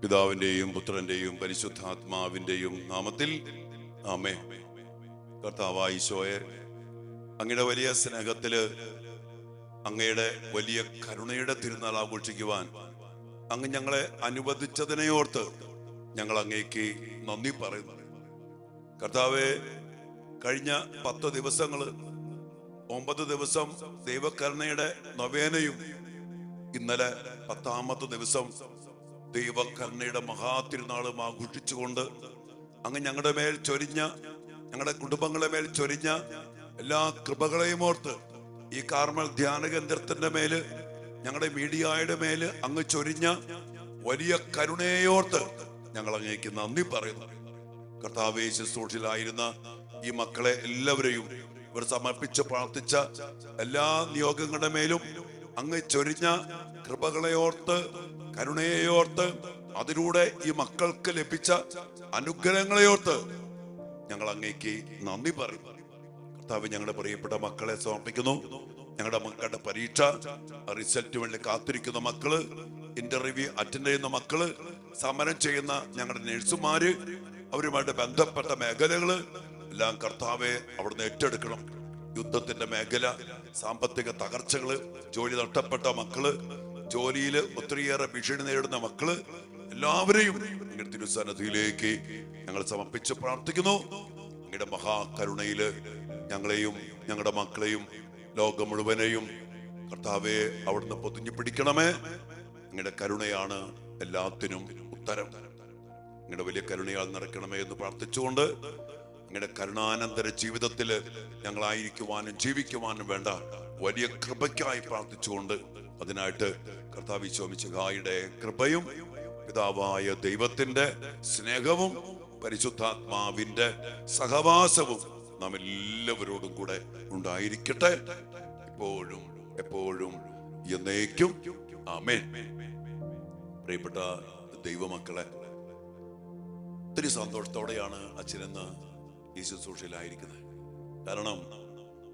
പിതാവിന്റെയും പുത്രന്റെയും പരിശുദ്ധാത്മാവിന്റെയും നാമത്തിൽ ആമേൻ. കർത്താവായ ഈശോയെ, അങ്ങയുടെ വലിയ സ്നേഹത്തില്, അങ്ങയുടെ വലിയ കരുണയുടെ തിരുനാൾ ആഘോഷിക്കുവാൻ അങ്ങ് ഞങ്ങളെ അനുവദിച്ചതിനെ ഓർത്ത് ഞങ്ങൾ അങ്ങേക്ക് നന്ദി പറയുന്നു. കർത്താവെ, കഴിഞ്ഞ 10 ദിവസങ്ങള് 9 ദിവസം ദൈവകരുണയുടെ നൊവേനയും ഇന്നലെ 10ാമത്തെ ദിവസം ദൈവകരുണയുടെ മഹാതിരുനാളും ആഘോഷിച്ചുകൊണ്ട് അങ്ങ് ഞങ്ങളുടെ മേൽ ചൊരിഞ്ഞ, ഞങ്ങളുടെ കുടുംബങ്ങളുടെ മേൽ ചൊരിഞ്ഞ എല്ലാ കൃപകളെയും ഓർത്ത് ഈ കാർമൽ ധ്യാന കേന്ദ്രത്തിന്റെ മേല്, ഞങ്ങളുടെ മീഡിയയുടെ മേല് അങ്ങ് ചൊരിഞ്ഞ വലിയ കരുണയോർത്ത് ഞങ്ങൾ അങ്ങേക്ക് നന്ദി പറയുന്നു. കർത്താവേ, ശുശ്രൂഷയിലായിരുന്ന ഈ മക്കളെ എല്ലാവരെയും ഇവർ സമർപ്പിച്ച് പ്രാർത്ഥിച്ച എല്ലാ നിയോഗങ്ങളുടെ മേലും അങ്ങ് ചൊരിഞ്ഞ കൃപകളെ ഓർത്ത്, കരുണയോർത്ത്, അതിലൂടെ ഈ മക്കൾക്ക് ലഭിച്ച അനുഗ്രഹങ്ങളെ ഓർത്ത് ഞങ്ങൾ അങ്ങേക്ക് നന്ദി പറയുന്നു. കർത്താവ്, ഞങ്ങളുടെ പ്രിയപ്പെട്ട മക്കളെ സമർപ്പിക്കുന്നു. ഞങ്ങളുടെ മക്കളുടെ പരീക്ഷ റിസൾട്ട് വേണ്ടി കാത്തിരിക്കുന്ന മക്കള്, ഇന്റർവ്യൂ അറ്റൻഡ് ചെയ്യുന്ന മക്കള്, സമരം ചെയ്യുന്ന ഞങ്ങളുടെ നഴ്സുമാര്, അവരുമായിട്ട് ബന്ധപ്പെട്ട മേഖലകള് എല്ലാം കർത്താവെ അവിടുന്ന് ഏറ്റെടുക്കണം. യുദ്ധത്തിന്റെ മേഖല, സാമ്പത്തിക തകർച്ചകള്, ജോലി നഷ്ടപ്പെട്ട മക്കള്, ജോലിയിൽ ഒത്തിരിയേറെ ഭീഷണി നേരിടുന്ന മക്കള്, എല്ലാവരെയും നിങ്ങളുടെ തിരുസന്നിധിയിലേക്ക് ഞങ്ങൾ സമർപ്പിച്ച് പ്രാർത്ഥിക്കുന്നു. നിങ്ങളുടെ മഹാകരുണയില് ഞങ്ങളെയും ഞങ്ങളുടെ മക്കളെയും ലോകം മുഴുവനെയും കർത്താവെ അവിടുന്ന് പൊതിഞ്ഞു പിടിക്കണമേ. നിങ്ങളുടെ കരുണയാണ് എല്ലാത്തിനും ഉത്തരം. നിങ്ങളുടെ വലിയ കരുണയാൽ നിറയ്ക്കണമേ എന്ന് പ്രാർത്ഥിച്ചുകൊണ്ട്, നിങ്ങളുടെ കരുണാനന്തര ജീവിതത്തില് ഞങ്ങളായിരിക്കുവാനും ജീവിക്കുവാനും വേണ്ട വലിയ കൃപയ്ക്കായി പ്രാർത്ഥിച്ചുകൊണ്ട്, അതിനായിട്ട് കർത്താവ് ഈശോ മിശിഹായുടെ കൃപയും പിതാവായ ദൈവത്തിന്റെ സ്നേഹവും പരിശുദ്ധാത്മാവിന്റെ സഹവാസവും നാം എല്ലാവരോടും കൂടെ ഉണ്ടായിരിക്കട്ടെ, ഇപ്പോഴും എപ്പോഴും എന്നേക്കും. ആമേൻ. പ്രിയപ്പെട്ട ദൈവമക്കളെ, ഒത്തിരി സന്തോഷത്തോടെയാണ് അച്ഛനെന്ന് ഈ ശുശ്രൂഷയിലായിരിക്കുന്നത്. കാരണം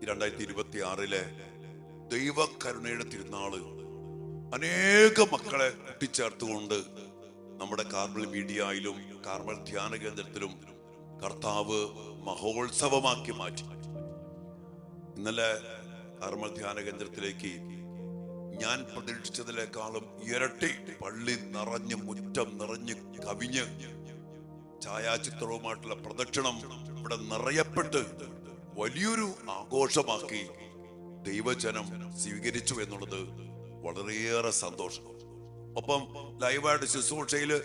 ഈ 2026 ദൈവകരുണയുടെ തിരുനാള് അനേക മക്കളെ കൂട്ടിച്ചേർത്തുകൊണ്ട് നമ്മുടെ കാർമൽ മീഡിയയിലും കാർമൽ ധ്യാന കേന്ദ്രത്തിലും കർത്താവ് മഹോത്സവമാക്കി മാറ്റി. ഇന്നലെ കാർമൽ ധ്യാന കേന്ദ്രത്തിലേക്ക് ഞാൻ പ്രതീക്ഷിച്ചതിനേക്കാളും ഇരട്ടി പള്ളി നിറഞ്ഞ്, മുറ്റം നിറഞ്ഞ് കവിഞ്ഞ്, ഛായാചിത്രവുമായിട്ടുള്ള പ്രദക്ഷിണം ഇവിടെ നിറയപ്പെട്ട് വലിയൊരു ആഘോഷമാക്കി ദൈവജനം സ്വീകരിച്ചു എന്നുള്ളത് വളരെയേറെ സന്തോഷം. ഒപ്പം ലൈവായിട്ട് ശുശ്രൂഷയില്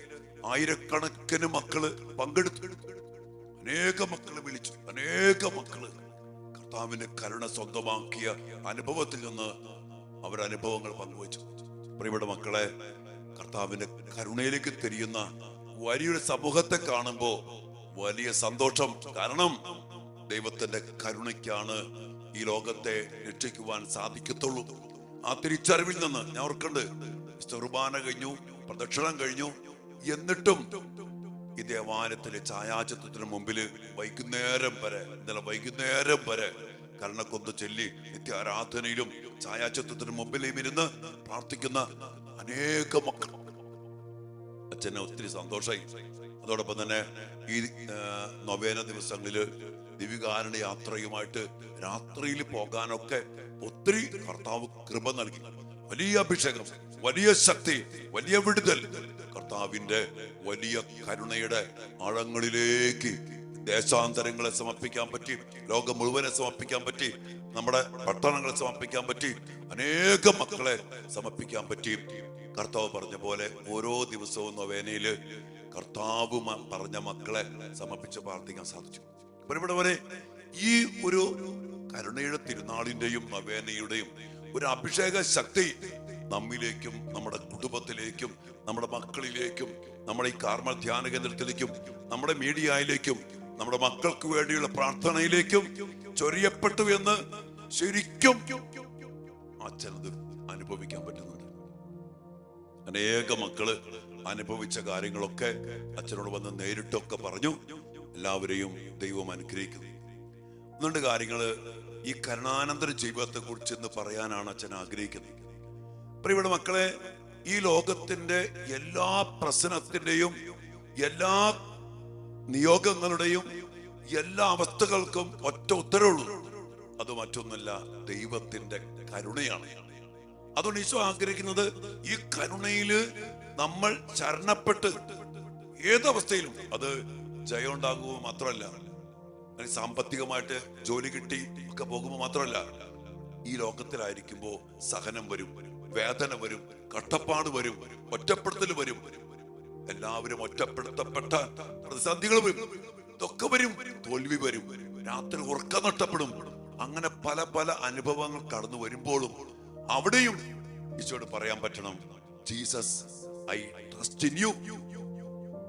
ആയിരക്കണക്കിന് മക്കള് പങ്കെടുത്തു. അനേക മക്കള് വിളിച്ചു, അനേക മക്കള് കർത്താവിന്റെ കരുണ സ്വന്തമാക്കിയ അനുഭവത്തിൽ നിന്ന് അവരനുഭവങ്ങൾ പങ്കുവച്ചു. പ്രിയപ്പെട്ട മക്കളെ, കർത്താവിന്റെ കരുണയിലേക്ക് തിരിയുന്ന വലിയൊരു സമൂഹത്തെ കാണുമ്പോ വലിയ സന്തോഷം. കാരണം ദൈവത്തിന്റെ കരുണയ്ക്കാണ് ഈ ലോകത്തെ രക്ഷിക്കുവാൻ സാധിക്കത്തുള്ളൂ. ആ തിരിച്ചറിവിൽ നിന്ന് ഞാൻ ഓർക്കണ്ട്, കുർബാന കഴിഞ്ഞു, പ്രദക്ഷിണം കഴിഞ്ഞു, എന്നിട്ടും ഈ ദേവാലയത്തിലെ ഛായാചിത്രത്തിന് മുമ്പില് ഇന്നലെ വൈകുന്നേരം വരെ കരുണക്കൊന്ത് ചൊല്ലി നിത്യാരാധനയിലും ഛായാചിത്രത്തിന് മുമ്പിലും ഇരുന്ന് പ്രാർത്ഥിക്കുന്ന അനേക മക്കൾ. അച്ഛനെ ഒത്തിരി സന്തോഷമായി. അതോടൊപ്പം തന്നെ ഈ നൊവേന ദിവസങ്ങളില് ദിവികാരുണ്യ യാത്രയുമായിട്ട് രാത്രിയിൽ പോകാനൊക്കെ ഒത്തിരി കർത്താവ് കൃപ നൽകി. വലിയ അഭിഷേകം, വലിയ ശക്തി, വലിയ വിടുതൽ. കർത്താവിന്റെ വലിയ കരുണയുടെ ആഴങ്ങളിലേക്ക് ദേശാന്തരങ്ങളെ സമർപ്പിക്കാൻ പറ്റി, ലോകം മുഴുവനെ സമർപ്പിക്കാൻ പറ്റി, നമ്മുടെ പട്ടണങ്ങളെ സമർപ്പിക്കാൻ പറ്റി, അനേക മക്കളെ സമർപ്പിക്കാൻ പറ്റി. കർത്താവ് പറഞ്ഞ പോലെ ഓരോ ദിവസവും നൊവേനയില് കർത്താവ് പറഞ്ഞ മക്കളെ സമർപ്പിച്ച് പ്രാർത്ഥിക്കാൻ സാധിച്ചു. ഇവിടെ വരെ ഈ ഒരു കരുണയുടെ തിരുനാളിന്റെയും നൊവേനയുടെയും ഒരു അഭിഷേക ശക്തി നമ്മിലേക്കും നമ്മുടെ കുടുംബത്തിലേക്കും നമ്മുടെ മക്കളിലേക്കും നമ്മുടെ ഈ കാർമൽ ധ്യാന കേന്ദ്രത്തിലേക്കും നമ്മുടെ മീഡിയയിലേക്കും നമ്മുടെ മക്കൾക്ക് വേണ്ടിയുള്ള പ്രാർത്ഥനയിലേക്കും ചൊരിയപ്പെട്ടു എന്ന് ശരിക്കും അച്ഛനത് അനുഭവിക്കാൻ പറ്റുന്നുണ്ട്. അനേക മക്കള് അനുഭവിച്ച കാര്യങ്ങളൊക്കെ അച്ഛനോട് വന്ന് നേരിട്ടൊക്കെ പറഞ്ഞു. എല്ലാവരെയും ദൈവം അനുഗ്രഹിക്കുന്നു. 2 കാര്യങ്ങള് ഈ കരുണാനന്തര ജീവിതത്തെ കുറിച്ച് എന്ന് പറയാനാണ് അച്ഛൻ ആഗ്രഹിക്കുന്നത്. പ്രിയപ്പെട്ട മക്കളെ, ഈ ലോകത്തിന്റെ എല്ലാ പ്രശ്നത്തിന്റെയും എല്ലാ നിയോഗങ്ങളുടെയും എല്ലാ അവസ്ഥകൾക്കും ഒറ്റ ഉത്തരവുള്ളൂ. അത് മറ്റൊന്നല്ല, ദൈവത്തിന്റെ കരുണയാണ്. അതുകൊണ്ട് ഈശോ ആഗ്രഹിക്കുന്നത് ഈ കരുണയില് നമ്മൾ ശരണപ്പെട്ട് ഏതവസ്ഥയിലും അത് ജയം ഉണ്ടാകുമ്പോൾ മാത്രമല്ല, സാമ്പത്തികമായിട്ട് ജോലി കിട്ടി ഒക്കെ പോകുമ്പോൾ മാത്രമല്ല, ഈ ലോകത്തിലായിരിക്കുമ്പോ സഹനം വരും, വേദന വരും, കഷ്ടപ്പാട് വരും, ഒറ്റപ്പെടുത്തൽ വരും, എല്ലാവരും ഒറ്റപ്പെടുത്തപ്പെട്ട പ്രതിസന്ധികൾ വരും, ഇതൊക്കെ വരും, തോൽവി വരും, രാത്രി ഉറക്കം നഷ്ടപ്പെടും. അങ്ങനെ പല പല അനുഭവങ്ങൾ കടന്നു വരുമ്പോഴും അവിടെയും ഈശോയോട് പറയാൻ പറ്റണം, Jesus I trust in you.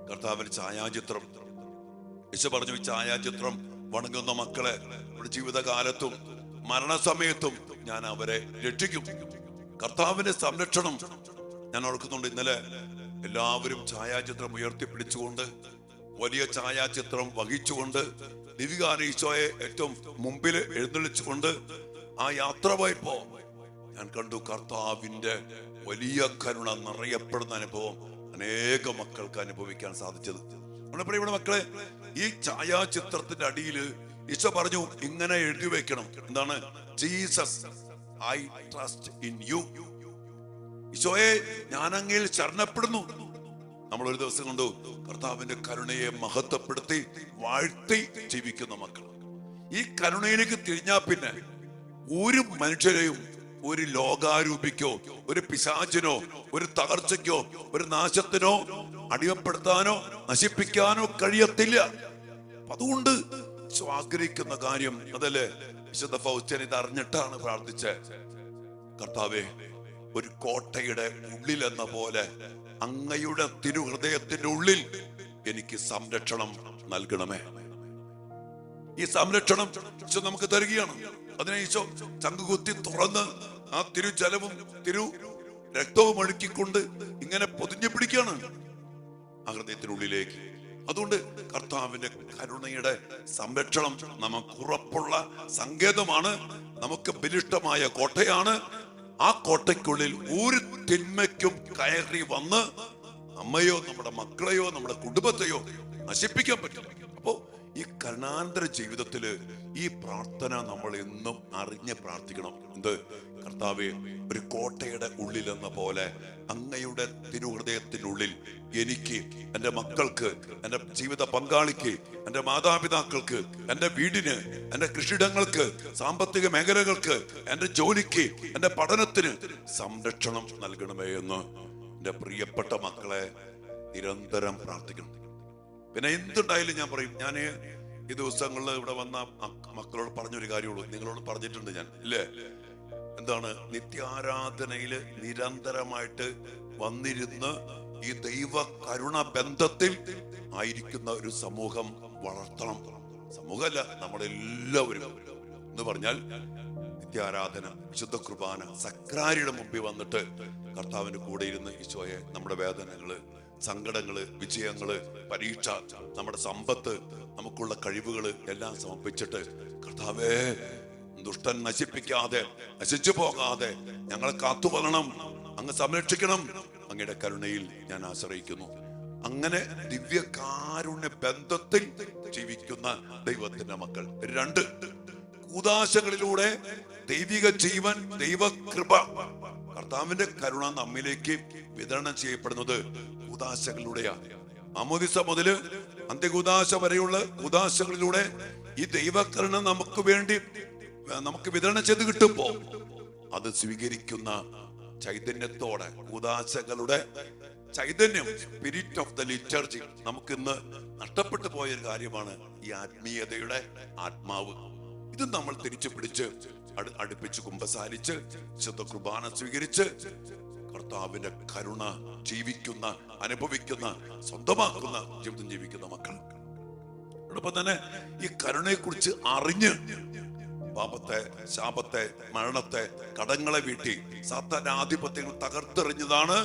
കർത്താവിന്റെ ഛായാചിത്രം ഈശോ പറഞ്ഞു, ഈ ഛായാചിത്രം വണങ്ങുന്ന മക്കളെ നമ്മുടെ ജീവിതകാലത്തും മരണസമയത്തും ഞാൻ അവരെ രക്ഷിക്കും. കർത്താവിന്റെ സംരക്ഷണം ഞാൻ ഓർക്കുന്നുണ്ട്. ഇന്നലെ എല്ലാവരും ഛായാചിത്രം ഉയർത്തിപ്പിടിച്ചുകൊണ്ട്, വലിയ ഛായാചിത്രം വഹിച്ചുകൊണ്ട്, ദിവികാന ഈശോയെ ഏറ്റവും മുമ്പിൽ എഴുന്നള്ളിച്ചുകൊണ്ട് ആ യാത്ര പോയപ്പോ ഞാൻ കണ്ടു കർത്താവിന്റെ വലിയ കരുണ നിറയപ്പെടുന്ന അനുഭവം അനേക മക്കൾക്ക് അനുഭവിക്കാൻ സാധിച്ചത്. പ്രിയപ്പെട്ട മക്കളെ, ഈ ഛായാചിത്രത്തിന്റെ അടിയിൽ ഈശോ പറഞ്ഞു ഇങ്ങനെ എഴുതി വെക്കണം. എന്താണ്? Jesus I trust in you. ഈശോയെ, ഞാൻ അങ്ങയിൽ ശരണപ്പെടുന്നു. നമ്മൾ ഒരു ദിവസം കണ്ടു കർത്താവിന്റെ കരുണയെ മഹത്വപ്പെടുത്തി വാഴ്ത്തി ജീവിക്കുന്ന മക്കൾ. ഈ കരുണയിലേക്ക് തിരിഞ്ഞാ പിന്നെ ഒരു മനുഷ്യരെയും ഒരു ലോകാരൂപിക്കോ ഒരു പിശാചിനോ ഒരു തകർച്ചയ്ക്കോ ഒരു നാശത്തിനോ അടിമപ്പെടുത്താനോ നശിപ്പിക്കാനോ കഴിയത്തില്ല. അതുകൊണ്ട് ആഗ്രഹിക്കുന്ന കാര്യം അതല്ലേ, വിശുദ്ധ ഫൗസ്റ്റ്യൻ ഇത് അറിഞ്ഞിട്ടാണ് പ്രാർത്ഥിച്ചത്. കർത്താവേ, ഒരു കോട്ടയുടെ ഉള്ളിൽ എന്ന പോലെ അങ്ങയുടെ തിരുഹൃദയത്തിന്റെ ഉള്ളിൽ എനിക്ക് സംരക്ഷണം നൽകണമേ. ഈ സംരക്ഷണം ഈശോ നമുക്ക് തരികയാണ്. അതിനെ ഈശോ ചങ്കുകുത്തി തുറന്ന് ആ തിരുജലവും തിരു രക്തവും ഒഴുക്കിക്കൊണ്ട് ഇങ്ങനെ പൊതിഞ്ഞു പിടിക്കുകയാണ് ആ ഹൃദയത്തിനുള്ളിലേക്ക്. അതുകൊണ്ട് കർത്താവിന്റെ കരുണയുടെ സംരക്ഷണം നമുക്ക് ഉറപ്പുള്ള സങ്കേതമാണ്, നമുക്ക് ബലിഷ്ഠമായ കോട്ടയാണ്. ആ കോട്ടയ്ക്കുള്ളിൽ ഒരു തിന്മയ്ക്കും കയറി വന്ന് നമ്മയോ നമ്മുടെ മക്കളെയോ നമ്മുടെ കുടുംബത്തെയോ നശിപ്പിക്കാൻ പറ്റില്ല. അപ്പോ ഈ കരുണാന്തര ജീവിതത്തില് ഈ പ്രാർത്ഥന നമ്മൾ എന്നും അറിഞ്ഞ് പ്രാർത്ഥിക്കണം. എന്ത്? കർത്താവേ, ഒരു കോട്ടയുടെ ഉള്ളിൽ എന്ന പോലെ അങ്ങയുടെ തിരുഹൃദയത്തിനുള്ളിൽ എനിക്ക്, എൻ്റെ മക്കൾക്ക്, എൻ്റെ ജീവിത പങ്കാളിക്ക്, എൻ്റെ മാതാപിതാക്കൾക്ക്, എൻ്റെ വീടിന്, എൻ്റെ കൃഷിയിടങ്ങൾക്ക്, സാമ്പത്തിക മേഖലകൾക്ക്, എൻ്റെ ജോലിക്ക്, എൻ്റെ പഠനത്തിന് സംരക്ഷണം നൽകണമേ എന്ന് എൻ്റെ പ്രിയപ്പെട്ട മക്കളെ നിരന്തരം പ്രാർത്ഥിക്കണം. പിന്നെ എന്തുണ്ടായാലും ഞാൻ പറയും, ഞാൻ ഈ ദിവസങ്ങളിൽ ഇവിടെ വന്ന മക്കളോട് പറഞ്ഞൊരു കാര്യമുള്ളൂ, നിങ്ങളോട് പറഞ്ഞിട്ടുണ്ട് ഞാൻ, ഇല്ലേ? എന്താണ്? നിത്യാരാധനയില് നിരന്തരമായിട്ട് വന്നിരുന്ന് ഈ ദൈവ കരുണ ബന്ധത്തിൽ ആയിരിക്കുന്ന ഒരു സമൂഹം വളർത്തണം. സമൂഹമല്ല, നമ്മളെല്ലാവരും എന്ന് പറഞ്ഞാൽ നിത്യാരാധന, വിശുദ്ധ കുർബാന, സക്രാരിയുടെ മുമ്പിൽ വന്നിട്ട് കർത്താവിന്റെ കൂടെ ഇരുന്ന് ഈശോയെ നമ്മുടെ വേദനകള്, സങ്കടങ്ങള്, വിജയങ്ങള്, പരീക്ഷ, നമ്മുടെ സമ്പത്ത്, നമുക്കുള്ള കഴിവുകള് എല്ലാം സമർപ്പിച്ചിട്ട് കർത്താവേ, ദുഷ്ടൻ നശിപ്പിക്കാതെ, നശിച്ചു പോകാതെ ഞങ്ങളെ കാത്തുകൊള്ളണം, അങ്ങ് സംരക്ഷിക്കണം, അങ്ങയുടെ കരുണയിൽ ഞാൻ ആശ്രയിക്കുന്നു. അങ്ങനെ ദിവ്യകാരുണ്യ ബന്ധത്തിൽ ജീവിക്കുന്ന ദൈവത്തിന്റെ മക്കൾ. 2, കൂദാശകളിലൂടെ ദൈവിക ജീവൻ, ദൈവകൃപ, കർത്താവിന്റെ കരുണ നമ്മിലേക്ക് വിതരണം ചെയ്യപ്പെടുന്നത് കൂദാശകളിലൂടെയാണ്. മാമോദിസ മുതല് അന്ത്യകൂദാശ വരെയുള്ള കൂദാശകളിലൂടെ ഈ ദൈവകരുണ നമുക്ക് വേണ്ടി നമുക്ക് വിതരണം ചെയ്ത് കിട്ടുമ്പോ അത് സ്വീകരിക്കുന്ന ചൈതന്യത്തോടെ, കൂദാശകളുടെ ചൈതന്യം, സ്പിരിറ്റ് ഓഫ് ദ ലിറ്റർജി, നമുക്കിന്ന് നഷ്ടപ്പെട്ടു പോയൊരു കാര്യമാണ് ഈ ആത്മീയതയുടെ ആത്മാവ്. ഇത് നമ്മൾ തിരിച്ചു പിടിച്ച് അടുപ്പിച്ച് കുമ്പസാരിച്ച് വിശുദ്ധ കുർബാന സ്വീകരിച്ച് കർത്താവിന്റെ കരുണ ജീവിക്കുന്ന, അനുഭവിക്കുന്ന, സ്വന്തമാക്കുന്ന ജീവിതം ജീവിക്കുന്ന മക്കൾ. അതോടൊപ്പം തന്നെ ഈ കരുണയെ കുറിച്ച് അറിഞ്ഞ് പാപത്തെ, ശാപത്തെ, മരണത്തെ, കടങ്ങളെ വീട്ടി സാത്താന്റെ ആധിപത്യങ്ങൾ തകർത്തെറിഞ്ഞതാണ്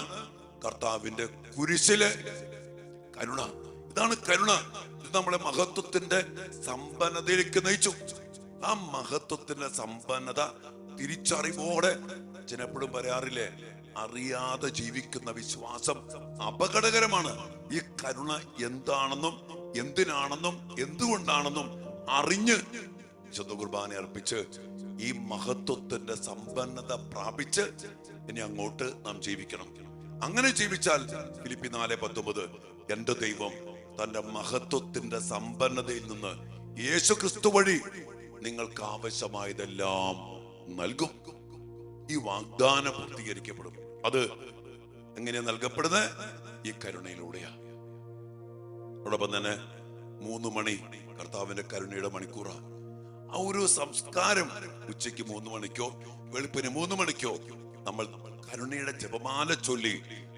കർത്താവിന്റെ കുരിശിലെ കരുണ. ഇതാണ് കരുണ. ഇത് നമ്മളെ മഹത്വത്തിന്റെ സമ്പന്നതയിലേക്ക് നയിച്ചു. ആ മഹത്വത്തിന്റെ സമ്പന്നത തിരിച്ചറിവോടെ, എപ്പോഴും പറയാറില്ലേ, അറിയാതെ ജീവിക്കുന്ന വിശ്വാസം അപകടകരമാണ്. ഈ കരുണ എന്താണെന്നും എന്തിനാണെന്നും എന്തുകൊണ്ടാണെന്നും അറിഞ്ഞ് വിശുദ്ധ കുർബാന അർപ്പിച്ച് ഈ മഹത്വത്തിന്റെ സമ്പന്നത പ്രാപിച്ച് ഇനി അങ്ങോട്ട് നാം ജീവിക്കണം. അങ്ങനെ ജീവിച്ചാൽ ഫിലിപ്പി 4:19 എന്റെ ദൈവം തന്റെ മഹത്വത്തിന്റെ സമ്പന്നതയിൽ നിന്ന് യേശു ക്രിസ്തു വഴി നിങ്ങൾക്ക് ആവശ്യമായതെല്ലാം നൽകും. ഈ വാഗ്ദാനം പൂർത്തീകരിക്കപ്പെടും. അത് എങ്ങനെയാ നൽകപ്പെടുന്നത്? ഈ കരുണയിലൂടെയാ. അതോടൊപ്പം തന്നെ 3 മണി കർത്താവിന്റെ കരുണയുടെ മണിക്കൂറാ. ആ ഒരു സംസ്കാരം ഉച്ചയ്ക്ക് 3 മണിക്കോ വെളുപ്പിന് 3 മണിക്കോ നമ്മൾ കരുണയുടെ ജപമാല ചൊല്ലി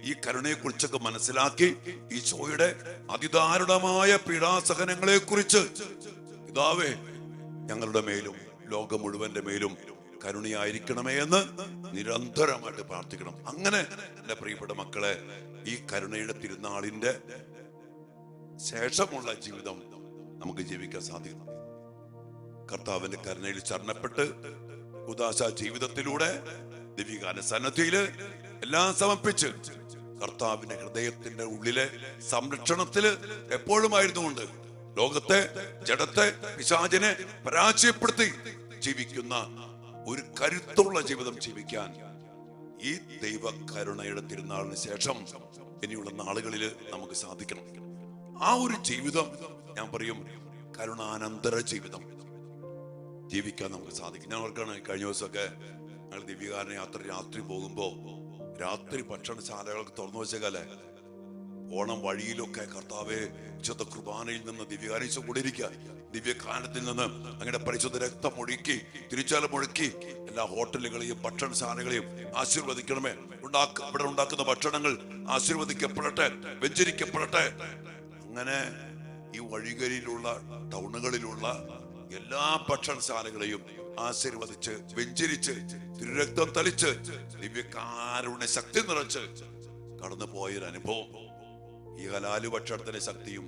ഈ കരുണയെ കുറിച്ചൊക്കെ മനസ്സിലാക്കി ഈശോയുടെ അതിദാരുണമായ പീഡാസഹനങ്ങളെ കുറിച്ച് പിതാവേ ഞങ്ങളുടെ മേലും ലോകം മുഴുവന്റെ മേലും കരുണയായിരിക്കണമേ എന്ന് നിരന്തരമായിട്ട് പ്രാർത്ഥിക്കണം. അങ്ങനെ എന്റെ പ്രിയപ്പെട്ട മക്കളെ, ഈ കരുണയുടെ തിരുനാളിന്റെ ശേഷമുള്ള ജീവിതം നമുക്ക് ജീവിക്കാൻ സാധിക്കണം. കർത്താവിന്റെ കരുണയിൽ ശരണപ്പെട്ട് ഉദാശ ജീവിതത്തിലൂടെ ദിവ്യകാന സന്നദ്ധിയില് എല്ലാം സമർപ്പിച്ച് കർത്താവിന്റെ ഹൃദയത്തിന്റെ ഉള്ളിലെ സംരക്ഷണത്തില് എപ്പോഴുമായിരുന്നുകൊണ്ട് ലോകത്തെ, ജഡത്തെ, പിശാചിനെ പരാജയപ്പെടുത്തി ജീവിക്കുന്ന ഒരു കരുത്തുള്ള ജീവിതം ജീവിക്കാൻ ഈ ദൈവ കരുണയുടെ തിരുനാളിന് ശേഷം ഇനിയുള്ള നാളുകളിൽ നമുക്ക് സാധിക്കണം. ആ ഒരു ജീവിതം ഞാൻ പറയും കരുണാനന്തര ജീവിതം ജീവിക്കാൻ നമുക്ക് സാധിക്കും. ഞാൻ ഓർക്കാണ് കഴിഞ്ഞ ദിവസമൊക്കെ ഞങ്ങൾ ദിവ്യകാരുണ്യ യാത്ര രാത്രി പോകുമ്പോ രാത്രി ഭക്ഷണശാലകൾക്ക് തുറന്നു വെച്ചേക്കാലേ, ഓണം വഴിയിലൊക്കെ കർത്താവെ വിശുദ്ധ കുർബാനയിൽ നിന്ന് ദിവ്യകാരീശ കൂടിയിരിക്കുക, ദിവ്യകാനത്തിൽ നിന്ന് അങ്ങനെ പരിശുദ്ധ രക്തം ഒഴുക്കി തിരിച്ചാലും ഒഴുക്കി എല്ലാ ഹോട്ടലുകളെയും ഭക്ഷണശാലകളെയും ആശീർവദിക്കണമേ. ഇവിടെ ഉണ്ടാക്കുന്ന ഭക്ഷണങ്ങൾ ആശീർവദിക്കപ്പെടട്ടെ, വെഞ്ചരിക്കപ്പെടട്ടെ. അങ്ങനെ ഈ വഴികരിയിലുള്ള ടൗണുകളിലുള്ള എല്ലാ ഭക്ഷണശാലകളെയും ആശീർവദിച്ച് വെഞ്ചരിച്ച് തിരുരക്തം തളിച്ച് ദിവ്യകാരുണ്യ ശക്തി നിറച്ച് കടന്നു പോയൊരു അനുഭവം. ഈ ഹലാലു ഭക്ഷണത്തിന്റെ ശക്തിയും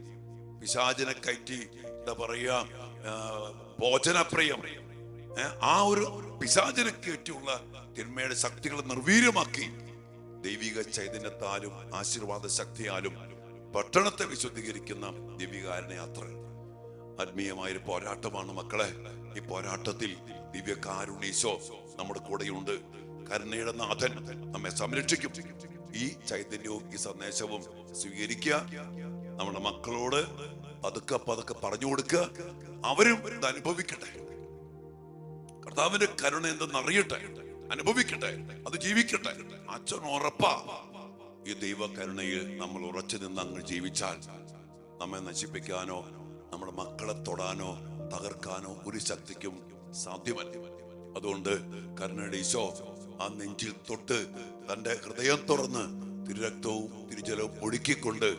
പിശാചിനെ കയറ്റി എന്താ പറയാ ഭോജനപ്രിയം, ആ ഒരു പിശാചിനെ കയറ്റിയുള്ള തിന്മയുടെ ശക്തികളെ നിർവീര്യമാക്കി ദൈവിക ചൈതന്യത്താലും ആശീർവാദ ശക്തിയാലും പട്ടണത്തെ വിശുദ്ധീകരിക്കുന്ന ദിവ്യകാരുണ്യ യാത്ര ആത്മീയമായൊരു പോരാട്ടമാണ് മക്കളെ. ഈ പോരാട്ടത്തിൽ ദിവ്യകാരുണ്യേശോ നമ്മുടെ കൂടെയുണ്ട്. കരുണയുടെ നാഥൻ നമ്മെ സംരക്ഷിക്കും. ഈ ചൈതന്യവും ഈ സന്ദേശവും സ്വീകരിക്കുക. നമ്മുടെ മക്കളോട് പതുക്കെ പതുക്കെ പറഞ്ഞു കൊടുക്കുക. അവരും ഇത് അനുഭവിക്കട്ടെ. കർത്താവിന്റെ കരുണ എന്തെന്നറിയട്ടെ, അനുഭവിക്കട്ടെ, അത് ജീവിക്കട്ടെ. അച്ഛൻ ഉറപ്പാ ഈ ദൈവ കരുണയിൽ നമ്മൾ ഉറച്ചു നിന്ന് അങ്ങ് ജീവിച്ചാൽ നമ്മെ നശിപ്പിക്കാനോ നമ്മുടെ മക്കളെ തൊടാനോ തകർക്കാനോ ഒരു ശക്തിക്കും സാധ്യമല്ല. അതുകൊണ്ട് കരുണയുടെ ഈശോ ആ നെഞ്ചിൽ തൊട്ട് തന്റെ ഹൃദയം തുറന്ന് തിരുരക്തവും തിരുജലവും ഒഴുക്കിക്കൊണ്ട്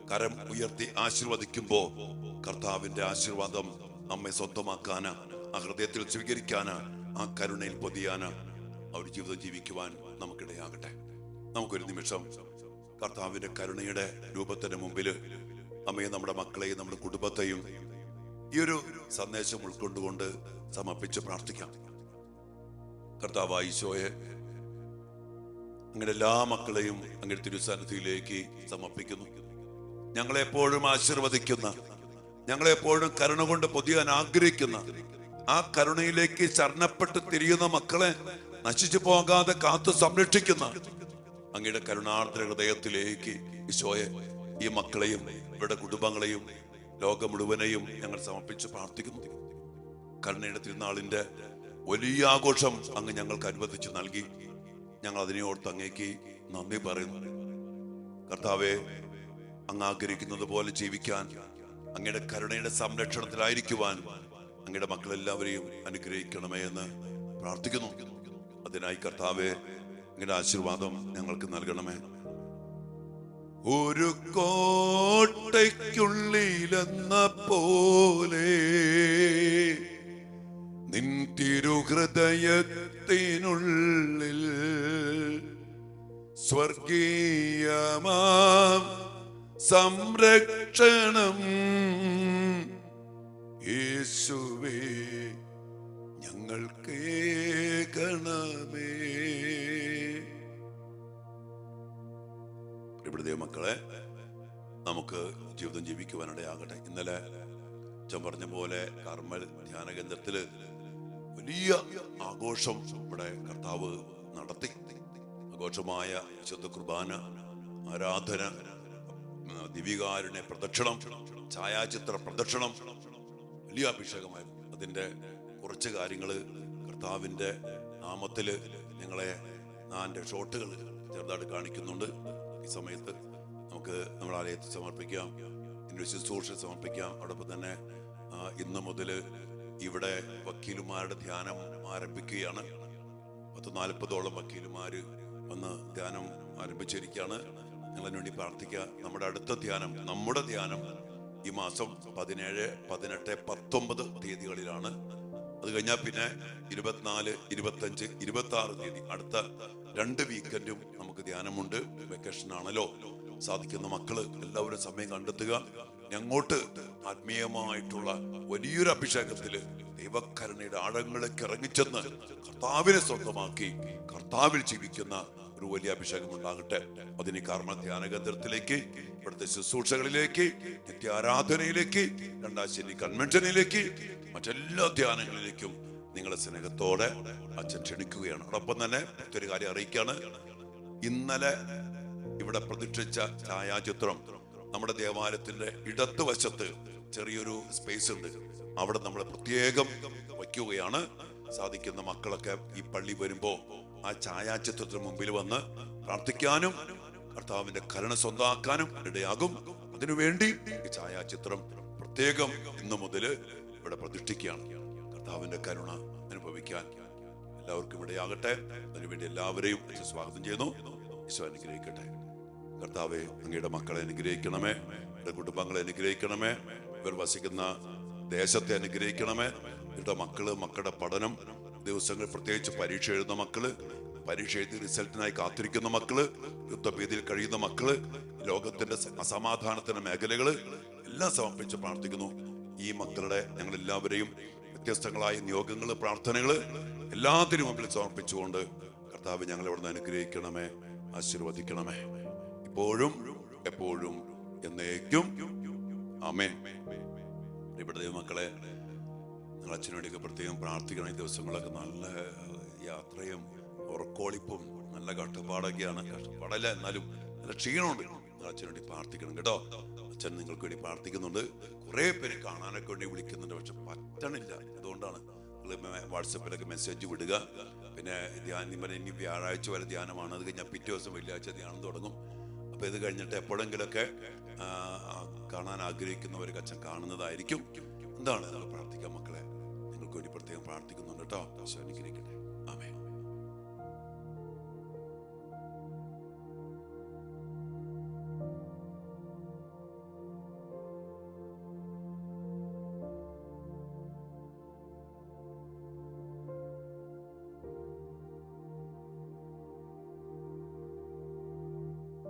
കരം ഉയർത്തി ആശീർവദിക്കുമ്പോ കർത്താവിന്റെ ആശീർവാദം നമ്മെ സ്വന്തമാക്കാനാ, ആ ഹൃദയത്തിൽ സ്വീകരിക്കാനാ, ആ കരുണയിൽ പൊതിയാനാ, ആ ഒരു ജീവിതം ജീവിക്കുവാൻ നമുക്കിടയാകട്ടെ. നമുക്കൊരു നിമിഷം കർത്താവിന്റെ കരുണയുടെ രൂപത്തിന് മുമ്പില് നമ്മെ, നമ്മുടെ മക്കളെയും നമ്മുടെ കുടുംബത്തെയും ഈ ഒരു സന്ദേശം ഉൾക്കൊണ്ടുകൊണ്ട് സമർപ്പിച്ച് പ്രാർത്ഥിക്കാം. കർത്താവായ ഈശോയെ, അങ്ങനെ എല്ലാ മക്കളെയും അങ്ങനെ തിരുസന്നിധിയിലേക്ക് സമർപ്പിക്കുന്നു. ഞങ്ങളെപ്പോഴും ആശീർവദിക്കുന്ന, ഞങ്ങളെപ്പോഴും കരുണ കൊണ്ട് പൊതിയാൻ ആഗ്രഹിക്കുന്ന, ആ കരുണയിലേക്ക് ശരണപ്പെട്ട് തിരിയുന്ന മക്കളെ നശിച്ചു പോകാതെ കാത്തു സംരക്ഷിക്കുന്ന അങ്ങയുടെ കരുണാർദ്ര ഹൃദയത്തിലേക്ക് ഈശോയെ ഈ മക്കളെയും ഇവരുടെ കുടുംബങ്ങളെയും ലോകം മുഴുവനെയും ഞങ്ങൾ സമർപ്പിച്ച് പ്രാർത്ഥിക്കുന്നു. കരുണയുടെ തിരുനാളിന്റെ വലിയ ആഘോഷം അങ്ങ് ഞങ്ങൾക്ക് അനുവദിച്ച് നൽകി. ഞങ്ങൾ അതിനെ ഓർത്ത് അങ്ങേക്ക് നന്ദി പറയുന്നു. കർത്താവെ, അങ്ങ് ആഗ്രഹിക്കുന്നത് പോലെ ജീവിക്കാൻ, അങ്ങയുടെ കരുണയുടെ സംരക്ഷണത്തിലായിരിക്കുവാൻ അങ്ങയുടെ മക്കളെല്ലാവരെയും അനുഗ്രഹിക്കണമേ എന്ന് പ്രാർത്ഥിക്കുന്നു. അതിനായി കർത്താവെ അങ്ങയുടെ ആശീർവാദം ഞങ്ങൾക്ക് നൽകണമേ. ഒരു കോട്ടയ്ക്കുള്ളിലെന്ന പോലെ നിൻ തിരുഹൃദയത്തിനുള്ളിൽ സ്വർഗീയമാം സംരക്ഷണം യേശുവേ ഞങ്ങൾക്ക് ഗണമേ. ദൈവമക്കളെ, നമുക്ക് ജീവിതം ജീവിക്കുവാനിടയാകട്ടെ. ഇന്നലെ അച്ഛൻ പറഞ്ഞ പോലെ കർമ്മൽ ധ്യാന കേന്ദ്രത്തില് വലിയ ആഘോഷം ഇവിടെ കർത്താവ് നടത്തി. ആഘോഷമായ വിശുദ്ധ കുർബാന, ആരാധന, ദിവികാരുണ്യ പ്രദക്ഷിണം, ഛായാചിത്ര പ്രദക്ഷിണം, വലിയ അഭിഷേകമായിരുന്നു. അതിൻ്റെ കുറച്ച് കാര്യങ്ങള് കർത്താവിൻ്റെ നാമത്തില് നിങ്ങളെ നാൻ്റെ ഷോട്ടുകൾ ചെറുതായിട്ട് കാണിക്കുന്നുണ്ട്. ഈ സമയത്ത് നമുക്ക് നമ്മുടെ ആലയത്തിൽ സമർപ്പിക്കാം, ഇതിൻ്റെ ശുശ്രൂഷ സമർപ്പിക്കാം. അതോടൊപ്പം തന്നെ ഇന്ന് മുതൽ ഇവിടെ വക്കീലുമാരുടെ ധ്യാനം ആരംഭിക്കുകയാണ്. 40-ഓളം വക്കീലുമാര് വന്ന് ധ്യാനം ആരംഭിച്ചിരിക്കുകയാണ്. ഞങ്ങളതിനു വേണ്ടി പ്രാർത്ഥിക്കുക. നമ്മുടെ ധ്യാനം ഈ മാസം 17, 18, 19 തീയതികളിലാണ്. അത് കഴിഞ്ഞാൽ പിന്നെ 24, 25, 26 തീയതി അടുത്ത 2 വീക്കെൻഡും നമുക്ക് ധ്യാനമുണ്ട്. വെക്കേഷൻ ആണല്ലോ. സാധിക്കുന്ന മക്കള് എല്ലാവരും സമയം കണ്ടെത്തുക. അങ്ങോട്ട് ആത്മീയമായിട്ടുള്ള വലിയൊരു അഭിഷേകത്തില് ദൈവകരുണയുടെ ആഴങ്ങളിലേക്ക് ഇറങ്ങിച്ചെന്ന് കർത്താവിനെ സ്വന്തമാക്കി കർത്താവിൽ ജീവിക്കുന്ന ഒരു വലിയ അഭിഷേകം ഉണ്ടാകട്ടെ. അതിന് കർമ്മ ധ്യാന കേന്ദ്രത്തിലേക്ക്, ഇവിടുത്തെ ശുശ്രൂഷകളിലേക്ക്, നിത്യാരാധനയിലേക്ക്, 2ാം ശനി കൺവെൻഷനിലേക്ക്, മറ്റെല്ലാ ധ്യാനങ്ങളിലേക്കും നിങ്ങളെ സ്നേഹത്തോടെ അച്ഛൻ ക്ഷണിക്കുകയാണ്. അതോടൊപ്പം തന്നെ മറ്റൊരു കാര്യം അറിയിക്കാണ്. ഇന്നലെ ഇവിടെ പ്രതിഷ്ഠിച്ച ഛായാചിത്രം നമ്മുടെ ദേവാലയത്തിന്റെ ഇടതുവശത്ത് ചെറിയൊരു സ്പേസ് ഉണ്ട്. അവിടെ നമ്മൾ പ്രത്യേകം വയ്ക്കുകയാണ്. സാധിക്കുന്ന മക്കളൊക്കെ ഈ പള്ളി വരുമ്പോ ആ ഛായാചിത്രത്തിന് മുമ്പിൽ വന്ന് പ്രാർത്ഥിക്കാനും കർത്താവിന്റെ കരുണ സ്വന്തമാക്കാനും ഇടയാകും. അതിനുവേണ്ടി ഈ ഛായാചിത്രം പ്രത്യേകം ഇന്നു മുതൽ ഇവിടെ പ്രതിഷ്ഠിക്കുകയാണ്. കർത്താവിന്റെ കരുണ അനുഭവിക്കാൻ എല്ലാവർക്കും ഇടയാകട്ടെ. അതിനുവേണ്ടി എല്ലാവരെയും സ്വാഗതം ചെയ്യുന്നു. ഈശോ അനുഗ്രഹിക്കട്ടെ. കർത്താവെ, അങ്ങയുടെ മക്കളെ അനുഗ്രഹിക്കണമേ, ഇവരുടെ കുടുംബങ്ങളെ അനുഗ്രഹിക്കണമേ, ഇവർ വസിക്കുന്ന ദേശത്തെ അനുഗ്രഹിക്കണമേ. ഇവരുടെ മക്കളുടെ പഠനം ദിവസങ്ങൾ, പ്രത്യേകിച്ച് പരീക്ഷ എഴുതുന്ന മക്കള്, പരീക്ഷ എഴുതി റിസൾട്ടിനായി കാത്തിരിക്കുന്ന മക്കള്, യുദ്ധഭീതിയിൽ കഴിയുന്ന മക്കള്, ലോകത്തിന്റെ അസമാധാനത്തിന്റെ മേഖലകള് എല്ലാം സമർപ്പിച്ച് പ്രാർത്ഥിക്കുന്നു. ഈ മക്കളുടെ ഞങ്ങളെല്ലാവരെയും വ്യത്യസ്തങ്ങളായ നിയോഗങ്ങള്, പ്രാർത്ഥനകള് എല്ലാത്തിനും മുമ്പിൽ സമർപ്പിച്ചുകൊണ്ട് കർത്താവ് ഞങ്ങളെ ഇവിടുന്ന് അനുഗ്രഹിക്കണമേ, ആശീർവദിക്കണമേ, ഇപ്പോഴും എപ്പോഴും എന്നേക്കും. ആമേൻ. ഇവിടെ ദൈവമക്കളെ, നിങ്ങൾ അച്ഛനു വേണ്ടിയൊക്കെ പ്രത്യേകം പ്രാർത്ഥിക്കണം. ഈ ദിവസങ്ങളൊക്കെ നല്ല യാത്രയും ഉറക്കോളിപ്പും നല്ല കഷ്ടപ്പാടൊക്കെയാണ്. കഷ്ടപ്പാടല്ല, എന്നാലും നല്ല ക്ഷീണമുണ്ട്. നിങ്ങൾ അച്ഛനു വേണ്ടി പ്രാർത്ഥിക്കണം കേട്ടോ. അച്ഛൻ നിങ്ങൾക്ക് വേണ്ടി പ്രാർത്ഥിക്കുന്നുണ്ട്. കുറെ പേര് കാണാനൊക്കെ വേണ്ടി വിളിക്കുന്നുണ്ട്, പക്ഷെ പറ്റണില്ല. അതുകൊണ്ടാണ് വാട്സപ്പിലൊക്കെ മെസ്സേജ് വിടുക. പിന്നെ ഇനി വ്യാഴാഴ്ച വരെ ധ്യാനമാണ്. അത് കഴിഞ്ഞാൽ പിറ്റേ ദിവസം വെള്ളിയാഴ്ച ധ്യാനം തുടങ്ങും. അപ്പൊ ഇത് കഴിഞ്ഞിട്ട് എപ്പോഴെങ്കിലൊക്കെ കാണാൻ ആഗ്രഹിക്കുന്നവർക്ക് അച്ഛൻ കാണുന്നതായിരിക്കും. എന്താണ്, നമ്മൾ പ്രാർത്ഥിക്കാം മക്കളെ. നിങ്ങൾക്ക് വേണ്ടി പ്രത്യേകം പ്രാർത്ഥിക്കുന്നുണ്ട് കേട്ടോ. ഈശോ അനുഗ്രഹിക്കട്ടെ.